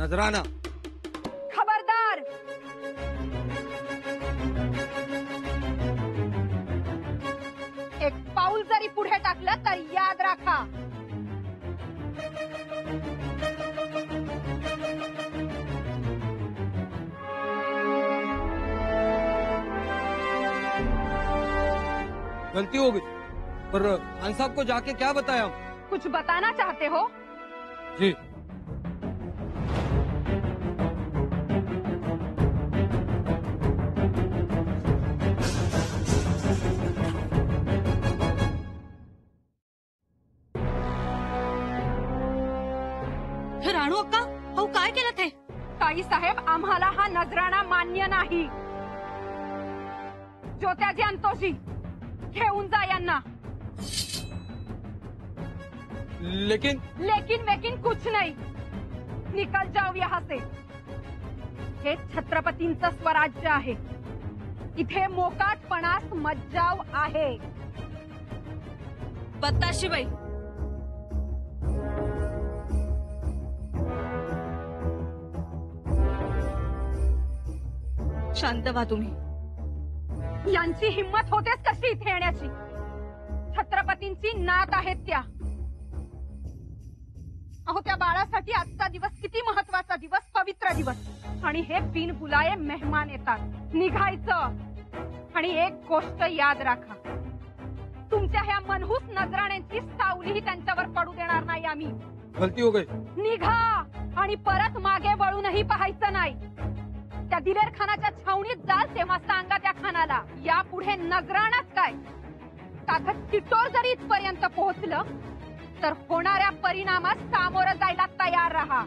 नजराना। खबरदार! एक पाऊल जरी पुढे टाकलं तर याद राखा, गलती हो गई। पर खान साहब को जाके क्या बताया? कुछ बताना चाहते हो? जी। राणू अक्का, अहो काय केलं ते? ताई साहेब, आम्हाला हा नजराणा मान्य नाही। ज्योत्याजी अंतोजी, घेऊन जा यांना। लेकिन वेकिन कुछ नहीं, निकल जाओ यहाँ से। हे छत्रपतींचं स्वराज्य आहे, इथे मोकाटपणास मज्जाव आहे। बत्ताशीबाई, शांत व्हा तुम्ही। यांची हिम्मत होतेच कशी इथे येण्याची? छत्रपतींची नात आहेत त्या। अहो, त्या बाळासाठी आजचा दिवस किती महत्वाचा दिवस, पवित्र दिवस, आणि हे बिनबुलाये मेहमान येतात। निघायचं। आणि एक गोष्ट याद राखा, तुमच्या ह्या मनहूस नजराण्यांची सावलीही त्यांच्यावर पडू देणार नाही आम्ही। गलती हो गई। निघा आणि परत मागे वळूनही पाहायचं नाही। त्या दिलेर खानाच्या छावणीत जाल तेव्हा सांगा त्या खानाला, यापुढे नजराणाच काय, ताकद चिटोर जरी इथपर्यंत पोहोचलं तर होणाऱ्या परिणामास सामोरं जायला तयार राहा।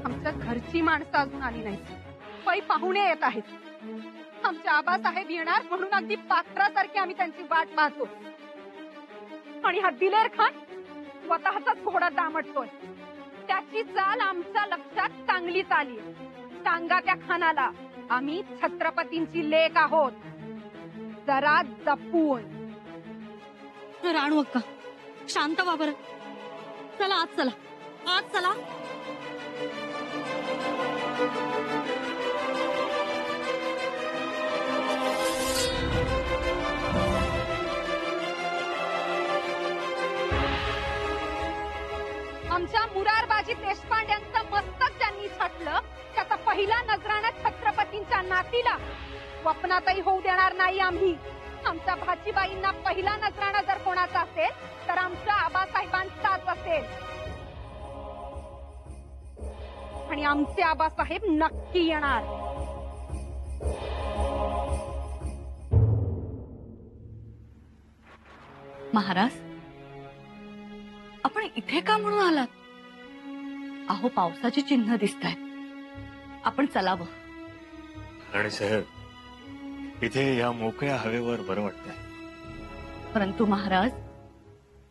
आमच्या घरची माणसं अजून आली नाही, पै पाहुणे येत आहेत। आमचे आबासाहेब येणार म्हणून अगदी पात्रासारखी आम्ही त्यांची वाट पाहतो, आणि हा दिलेर खान स्वतःचाच घोडा दामटतोय। त्याची चाल आमच्या लक्षात चांगलीच आली। सांगा त्या खानाला, आम्ही छत्रपतींची लेक आहोत, जरा जपून। राणू अक्का, शांत व्हा बरं। चला आत चला, आत चला। आमच्या मुरारबाजी देशपांड्यांचं मस्तक ज्यांनी छाटलं, त्याचा पहिला नजराणा छत्रपतींच्या नातीला स्वप्नातही होऊ देणार नाही आम्ही। आमच्या भाचीबाईंना पहिला नजराणा जर कोणाचा असेल तर आमच्या आबासाहेबांचाच असेल, आणि आमचे आबासाहेब नक्की येणार। महाराज, आपण इथे का म्हणून आलात? अहो, पावसाची चिन्ह दिसत आहेत, आपण चलावं। राणी साहेब, इथे या मोकळ्या हवेवर बरं वाटतंय। परंतु महाराज,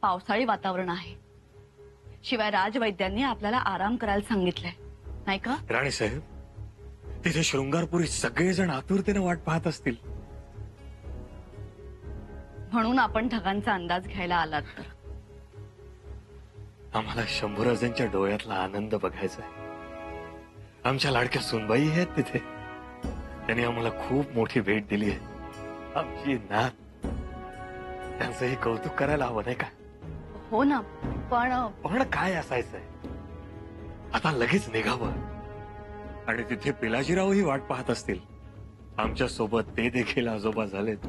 पावसाळी वातावरण आहे, शिवाय राजवैद्यांनी आपल्याला आराम करायला सांगितलंय, नाही का? राणी साहेब, तिथे शृंगारपुरी सगळेजण आतुरतेने वाट पाहत असतील, म्हणून आपण ढगांचा अंदाज घ्यायला आलात तर? आम्हाला शंभूराजांच्या डोळ्यातला आनंद बघायचा आहे। आमच्या लाडक्या सुनबाई आहेत तिथे, त्यांनी आम्हाला खूप मोठी भेट दिली आहे। आमची नात, त्यांचंही कौतुक करायला हवं नाही का? हो ना, पण काय असायचंय, आता लगेच निघावं। आणि तिथे पिलाजीरावही वाट पाहत असतील, आमच्या सोबत ते देखील आजोबा झालेत।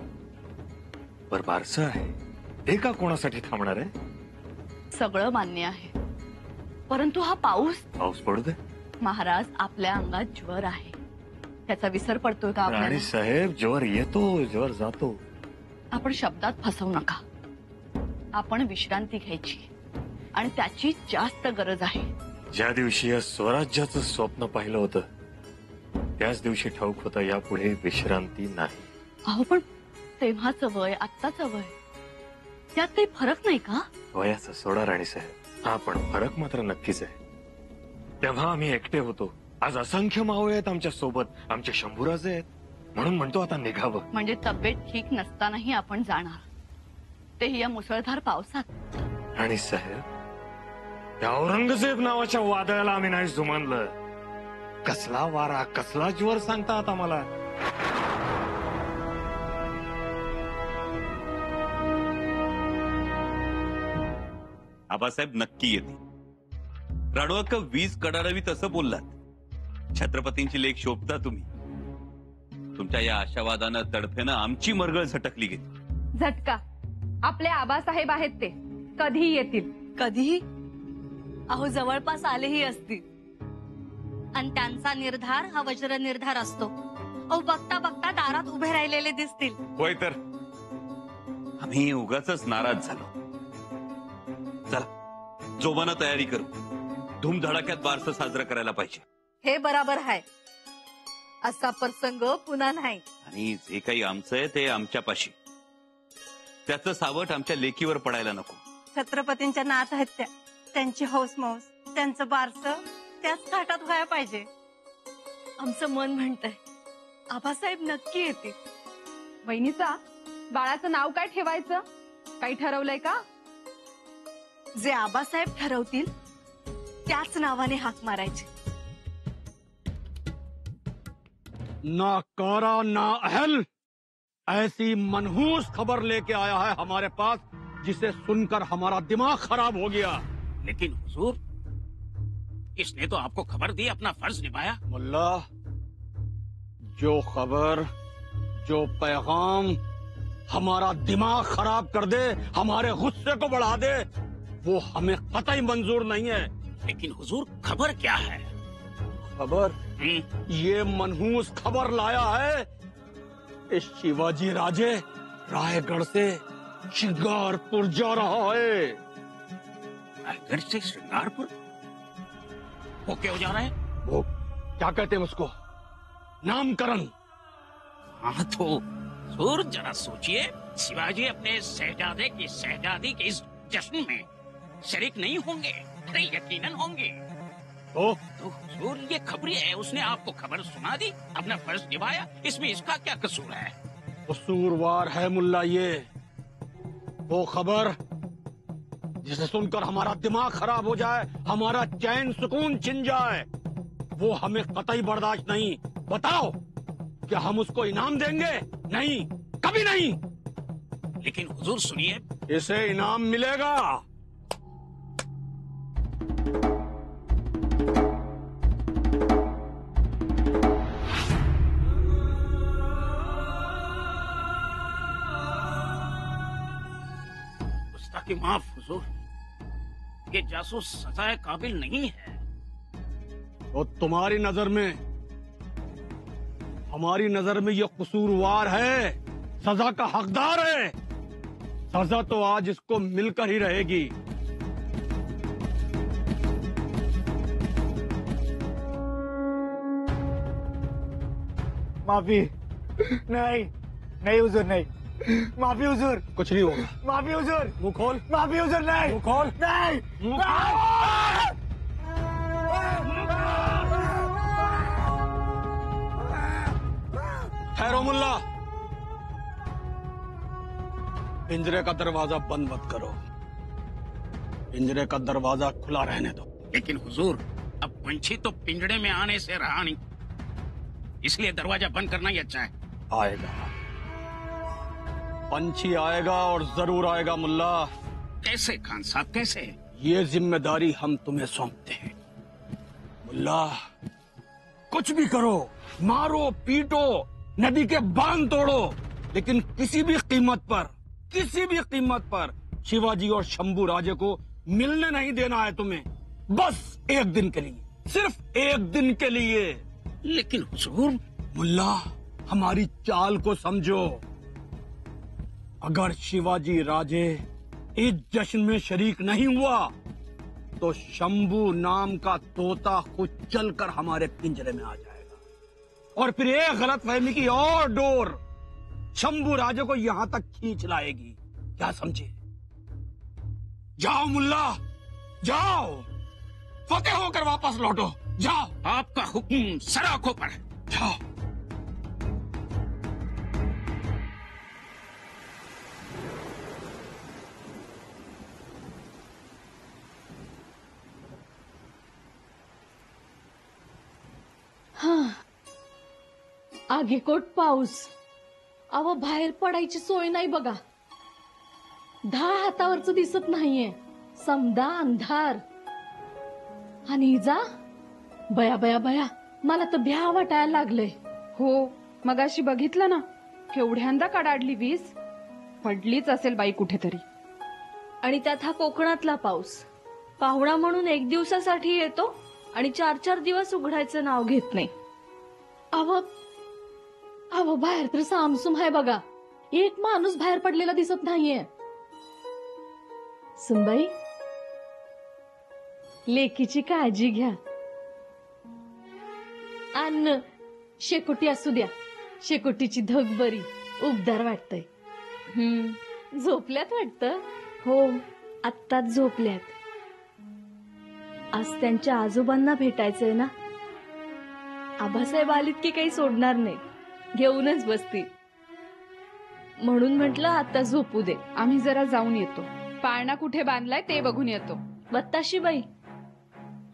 बर बारसं आहे, ते का कोणासाठी थांबणार आहे? सगळं मान्य आहे, परंतु हा पाऊस पडू दे। महाराज, आपल्या अंगात ज्वर आहे, त्याचा विसर पडतोय का राणी आपल्याला? साहेब, ज्वर येतो, ज्वर जातो। आपण शब्दात फसवू नका। आपण विश्रांती घ्यायची, आणि त्याची जास्त गरज आहे। ज्या दिवशी या स्वराज्याचं स्वप्न पाहिलं होतं, त्याच दिवशी ठाऊक होतं यापुढे विश्रांती नाही। अहो, पण तेव्हाचं वय, आत्ताचं वय, त्यात काही फरक नाही का? वयाचा सोडा राणी साहेब, हा पण फरक मात्र नक्कीच आहे। तेव्हा आम्ही एकटे होतो, आज असंख्य मावळे आहेत आमच्या सोबत, आमचे शंभूराजे आहेत, म्हणून म्हणतो आता निघावं। म्हणजे तब्येत ठीक नसतानाही आपण जाणार, तेही या मुसळधार पावसात? राणी साहेब, त्या औरंगजेब नावाच्या वादळाला आम्ही नाही जुमानलं. कसला वारा, कसला ज्वर सांगता आता मला. आबासाहेब नक्की येतील. राडोळक वीज कडाडावी तसं बोललात. छत्रपतींची लेख शोभता तुम्ही. तुमच्या या आशावादानं तडफेनं आमची मरगळ झटकली गेली. झटका. आपले आबासाहेब आहेत ते, कधीही येतील. कधीही? अहो जवळपास आलेही असतील. आणि त्यांचा निर्धार हा वज्र निर्धार असतो. अहो बघता बघता दारात उभे राहिलेले दिसतील. होय तर आम्ही उगाच नाराज झालो. चला जोमानं तयारी करू. धूमधडाक्यात बारसं साजरं करायला पाहिजे. हे बराबर आहे. असा प्रसंग पुन्हा नाही. आणि जे काही आमचं आहे ते आमच्यापाशी. त्याचं सावट आमच्या लेकीवर पडायला नको. छत्रपतींच्या नात आहेत त्या. त्यांची हौस मौस, त्यांचं बारसं त्याच थाटात व्हायला पाहिजे. आमचं मन म्हणतंय आबासाहेब नक्की येतील. वहिनीचा बाळाचं नाव काय ठेवायचं, काही ठरवलंय का? जे आबासाहेब ठरवतील त्याच नावाने हाक मारायचे. ना कारा ना अहल, ऐसी मनहूस खबर लेके आया है हमारे पास जिसे सुनकर हमारा दिमाग खराब हो गया. लेकिन हुजूर, इसने तो आपको खबर दी, अपना फर्ज निभाया. मुल्ला, जो खबर, जो पैगाम हमारा दिमाग खराब कर दे, हमारे गुस्से को बढ़ा दे, वो हमें कतई मंजूर नहीं है. लेकिन हुजूर, खबर क्या है? खबर? ये मनहूस खबर लाया है इस शिवाजी राजे रायगढ़ से श्रृंगारपुर जा रहा है. रायगढ़ से श्रृंगारपुर? वो क्यों जा रहा है? वो क्या कहते हैं उसको, नामकरण. हाँ तो हुजूर जरा सोचिए, शिवाजी अपने शहजादे की शहजादी के इस जश्न में शरीक नहीं होंगे? अरे यकीनन होंगे. तो हुजूर, ये खबरी है, उसने आपको खबर सुना दी, अपना फर्ज निभाया, इसमें इसका क्या कसूर है? कसूरवार है मुल्ला ये. वो खबर जिसे सुनकर हमारा दिमाग खराब हो जाए, हमारा चैन सुकून छिन जाए, वो हमें कतई बर्दाश्त नहीं. बताओ, क्या हम उसको इनाम देंगे? नहीं, कभी नहीं. लेकिन हुजूर सुनिए, इसे इनाम मिलेगा. गुस्ताखी माफ हुजूर, ये जासूस सजाए काबिल नहीं है. तो तुम्हारी नजर में, हमारी नजर में ये कसूरवार है, सजा का हकदार है. सजा तो आज इसको मिलकर ही रहेगी. माफी नहीं, नहीं हुजूर, नहीं. माफी हुजूर. कुछ नहीं होगा. माफी हुजूर. मुंह खोल. माफी हुजूर. नहीं. मुंह खोल. नहीं. मुंह खोल. ठहरो मुल्ला, पिंजरे का दरवाजा बंद मत करो. पिंजरे का दरवाजा खुला रहने दो. लेकिन हुजूर, अब पंछी तो पिंजड़े में आने से रहा नहीं, इसलिए दरवाजा बंद करना ही अच्छा है. आएगा, पंछी आएगा और जरूर आएगा मुल्ला. कैसे खान साहब, कैसे? ये जिम्मेदारी हम तुम्हें सौंपते हैं. मुल्ला, कुछ भी करो, मारो पीटो, नदी के बांध तोड़ो, लेकिन किसी भी कीमत पर शिवाजी और शंभू राजे को मिलने नहीं देना है तुम्हें. बस एक दिन के लिए, सिर्फ एक दिन के लिए. लेकिन हुजूर, मुल्ला, हमारी चाल को समझो. अगर शिवाजी राजे इस जश्न में शरीक नहीं हुआ तो शंभू नाम का तोता खुद चलकर हमारे पिंजरे में आ जाएगा, और फिर एक गलतफहमी की और डोर शंभू राजे को यहां तक खींच लाएगी. क्या समझे? जाओ मुल्ला, जाओ, फतेह होकर वापस लौटो. जाओ. आपका हुक्म सराखों पर है. जाओ. आगीकोट पाऊस. अहो बाहेर पडायची सोय नाही बघा. 10 हातावरच दिसत नाहीये. समदा अंधार. आणि जा बया बया बया, मला तर भ्या वाटायला लागलंय. हो, मगाशी बघितलं ना, केवढ्यांदा कडाडली वीज. पडलीच असेल बाई कुठेतरी. आणि त्यात हा कोकणातला पाऊस. पाहुणा म्हणून 1 दिवसासाठी येतो आणि 4-4 दिवस उघडायचं नाव घेत नाही. अव बाहेर तर सामसूम आहे बघा. एक माणूस बाहेर पडलेला दिसत नाहीये. सुनबाई, लेकीची काळजी घ्या. अन्न शेकोटी असू द्या. शेकोटीची धग बरी, उबदार वाटतंय. झोपल्यात वाटतं. हो, आत्ताच झोपल्यात. आज त्यांच्या आजोबांना भेटायचंय ना. आबासाहेब आलीत की काही सोडणार नाही, घेऊनच बसतील. म्हणून म्हटलं आता झोपू दे. आम्ही जरा जाऊन येतो. पाळणा कुठे बांधलाय ते बघून येतो. बत्ताशीबाई,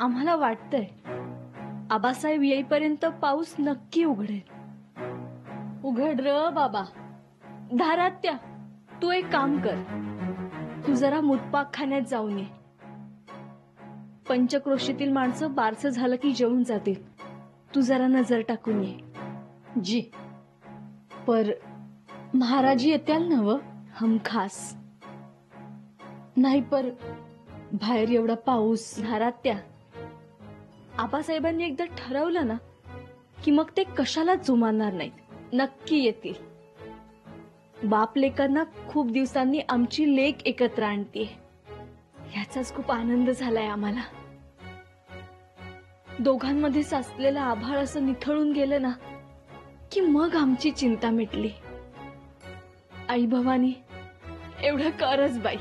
आम्हाला वाटतंय आबासाहेब येईपर्यंत पाऊस नक्की उघडेल. उघड र बाबा. धारात्या, तू एक काम कर. तू जरा मुतपाकखान्यात जाऊन ये. पंचक्रोशीतील माणसं बारसं झालं की जेवून जातील. तू जरा नजर टाकून ये. जी. पर महाराज येत्याल नव हमखास. नाही पर बाहेर एवढा पाऊस. धारात्या, आबासाहेबांनी एकदा ठरवलं ना की मग ते कशालाच जुमानणार नाहीत. नक्की येतील. बाप लेकांना खूप दिवसांनी आमची लेक एकत्र आणते, याचाच खूप आनंद झालाय आम्हाला. दोघांमध्ये साचलेलं आभाळ असं निथळून गेलं ना की मग आमची चिंता मिटली. आई भवानी, एवढं करच बाई.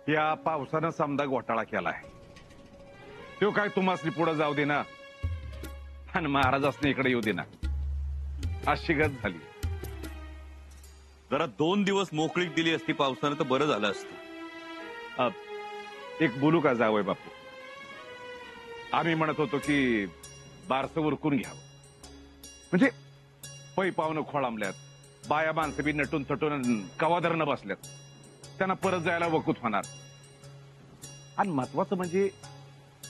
या पावसानं समदा घोटाळा केलाय. तो काय तुम्हाला पुढे जाऊ दे ना आणि महाराजासने इकडे येऊ दे ना, अशी गत झाली. जरा 2 दिवस मोकळीक दिली असती पावसानं तर बरं झालं असतं. एक बोलू का जावय बापू? आम्ही म्हणत होतो की बारसं उरकून घ्यावं. म्हणजे पै पावनं खोळांबल्यात, बाया माणसं बी नटून थटून कवादरनं बसल्यात. त्यांना परत जायला वकूत होणार. आणि महत्वाचं म्हणजे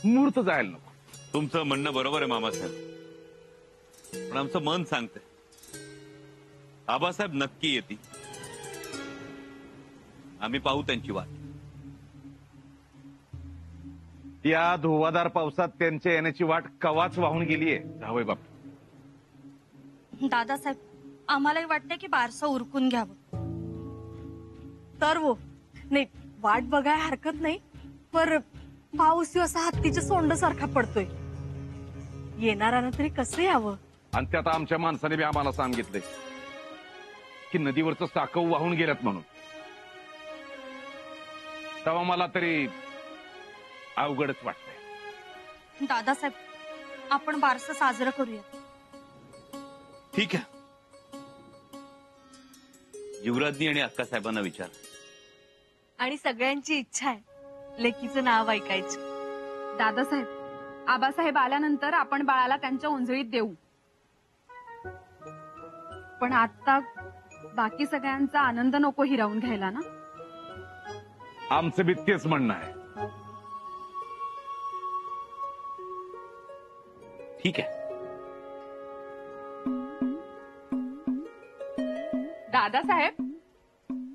मुहूर्त जायला नको. तुमचं म्हणणं बरोबर आहे मामासाहेब, पण आमचं मन सांगतंय आबासाहेब नक्की येतील. आम्ही पाहू त्यांची वाट. या धुवाधार पावसात त्यांच्या येण्याची वाट कवाच वाहून गेलीये जावय बापू. दादासाहेब, आम्हालाही वाटतंय की बारसं उरकून घ्यावं. तर वो नाही, वाट बघाय हरकत नाही. पर पाऊस असा हत्तीच्या सोंड सारखा पडतोय. येणाऱ्यानं तरी कसं यावं. आणि त्यात आमच्या माणसाने बी आम्हाला सांगितलंय की नदीवरचं साकव वाहून गेल्यात म्हणून. तेव्हा मला तरी अवघडच वाटतंय. दादासाहेब, आपण बारसं साजरं करूया. ठीक आहे. युवराजनी आणि अक्कासाहेबांना विचार. आणि सगळ्यांची इच्छा आहे लेकीचं नाव ऐकायची. दादासाहेब, आबासाहेब आल्यानंतर आपण बाळाला त्यांच्या ओंजळीत देऊ. पण आता बाकी सगळ्यांचा आनंद नको हिरावून घ्यायला ना. आमचं बी तेच म्हणणं आहे. ठीक आहे. दादासाहेब,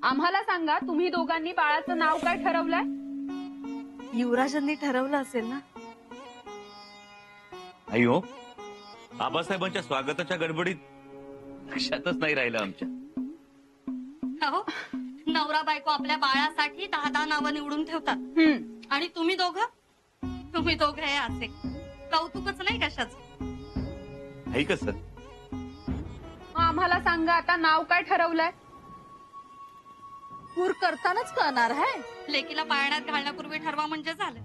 आम्हाला सांगा, तुम्ही दोघांनी बाळाचं नाव काय ठरवलंय? युवराजांनी ठरवलं असेल ना. आई हो, आबासाहेबांच्या स्वागताच्या गडबडीत लक्षातच नाही राहिलं आमच्या. हो, नवरा बायको आपल्या बाळासाठी 10 नावं निवडून ठेवतात. आणि तुम्ही दोघं हे असे कौतुकच नाही कशाच. आई कसं? आम्हाला सांगा, आता नाव काय ठरवलंय? पूर करतानाच कळणार आहे. लेकीला पाळण्यात घालण्यापूर्वी ठरवा म्हणजे झालं.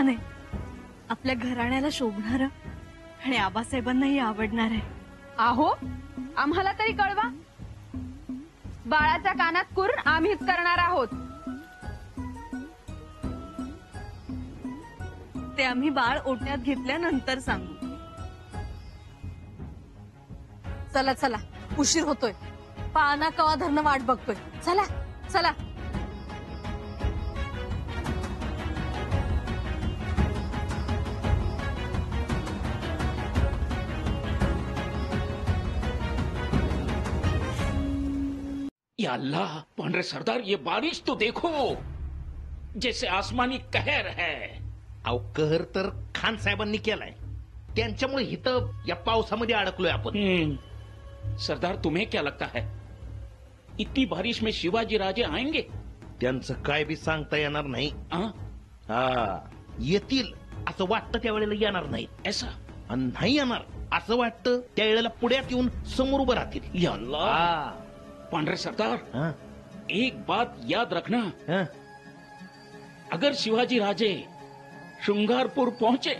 छान आहे. आपल्या घराण्याला शोभणार आणि आबासाहेबांनाही आवडणार आहे. आहो आम्हाला तरी कळवा. बाळाच्या कानात कुर्न आम्हीच करणार आहोत. ते आम्ही बाळ ओट्यात घेतल्यानंतर सांगू. चला चला, उशीर होतोय. पाना कवा धरणं वाट बघतोय. चला चला. या अल्लाह, पांढरे सरदार, ये बारिश तो देखो, जैसे आसमानी कहर है. अहो कहर तर खान साहेबांनी केलाय, त्यांच्यामुळे इथं या पावसामध्ये अडकलोय आपण. सरदार, तुम्हें क्या लगता है इतनी बारिश में शिवाजी राजे आएंगे? त्यांचं काय बी सांगता येणार नाही. हा, येतील असं वाटतं त्यावेळेला येणार नाही. ऐसा? आणि नाही येणार असं वाटतं त्यावेळेला पुण्यात येऊन समोर उभं राहतील. या अल्लाह. पांढरे सरदार, एक बात याद रखना. अगर शिवाजी राजे श्रृंगारपुर पहुंचे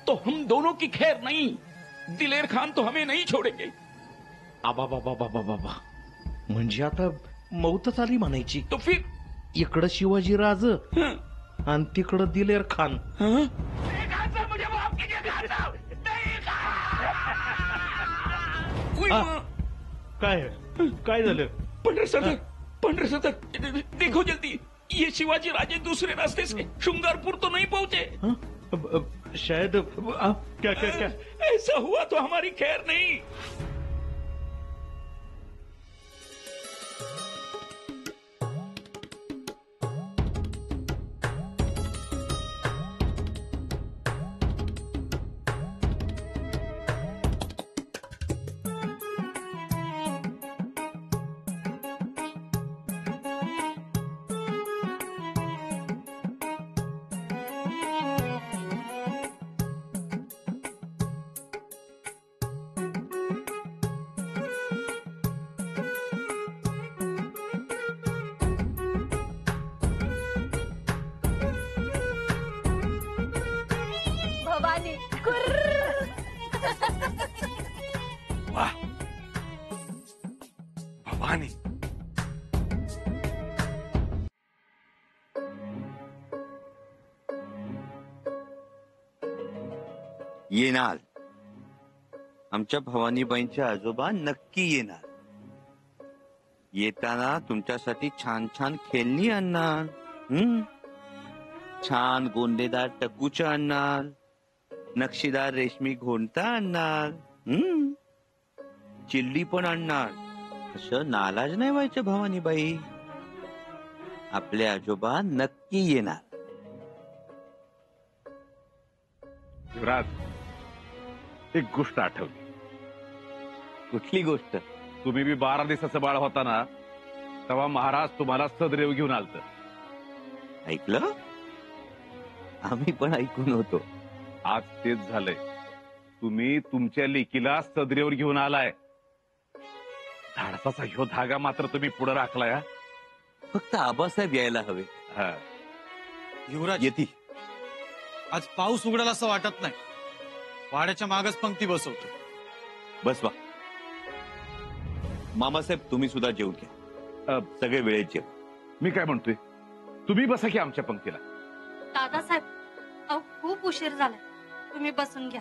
तो हम दोनों की खैर नहीं. दिलेर खान तो हमें नहीं छोड़ेंगे. आबा बाबा बाबा बाबा, म्हणजे आता मौतच आली म्हणायची. तो फिर इकडं शिवाजी राज आणि तिकडं दिलेर खान. काय काय झालं? पंड्रे सरदार, देखो जल्दी, ये शिवाजी राजे दूसरे रास्ते से श्रृंगारपुर तो नहीं पहुंचे. शायद क्या क्या क्या ऐसा हुआ तो हमारी खैर नहीं. भवानी वाह, भवानी. येणार. आमच्या भवानीबाईंचे आजोबा नक्की येणार. येताना तुमच्यासाठी छान छान खेळणी आणणार. छान गोंडेदार टकूच्या आणणार. नक्षीदार रेशमी घोंटा आणणार. चिल्ली पण आणणार. असं नाराज नाही व्हायचं भवानीबाई. आपले आजोबा नक्की येणार. युवराज, एक गोष्ट आठवली. कुठली गोष्ट? तुम्ही बी 12 दिवसाचं बाळ होता ना, तेव्हा महाराज तुम्हाला सदरेव घेऊन आलत. ऐकलं? आम्ही पण ऐकून होतो. आज तेच झालंय. तुम्ही तुमच्या लेकीला सदरेवर घेऊन आलाय. धाडसाचा ह्यो धागा मात्र तुम्ही पुढे राखलाय. फक्त आबासाहेब यायला हवे. युवराज, येती. आज पाऊस उघडल असं वाटत नाही. वाड्याच्या मागच पंक्ती बसवतो. बस वा. मामासाहेब, तुम्ही सुद्धा जेवून घ्या. सगळे वेळेत जेव. मी काय म्हणतोय, तुम्ही बसा की आमच्या पंक्तीला. दादासाहेब, अहो खूप उशीर झालाय, तुम्ही बसून घ्या.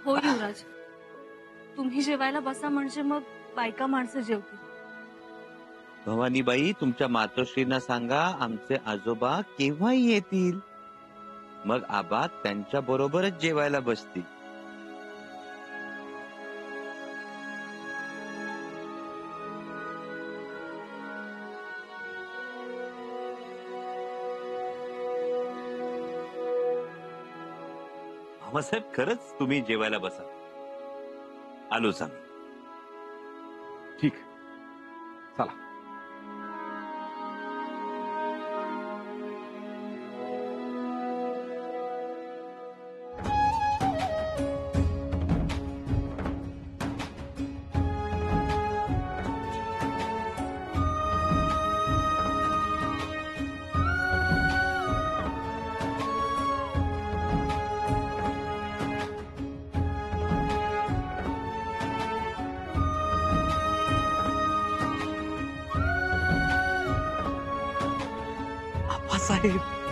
हो युवराज, तुम्ही जेवायला बसा म्हणजे मग बायका माणसं जेवतील. भवानीबाई, तुमच्या मातोश्रींना सांगा आमचे आजोबा केव्हाही येतील. मग आबा त्यांच्या बरोबरच जेवायला बसतील. मामासाहेब, खरंच तुम्ही जेवायला बसा. आलोच आम्ही. ठीक, चला. साहेब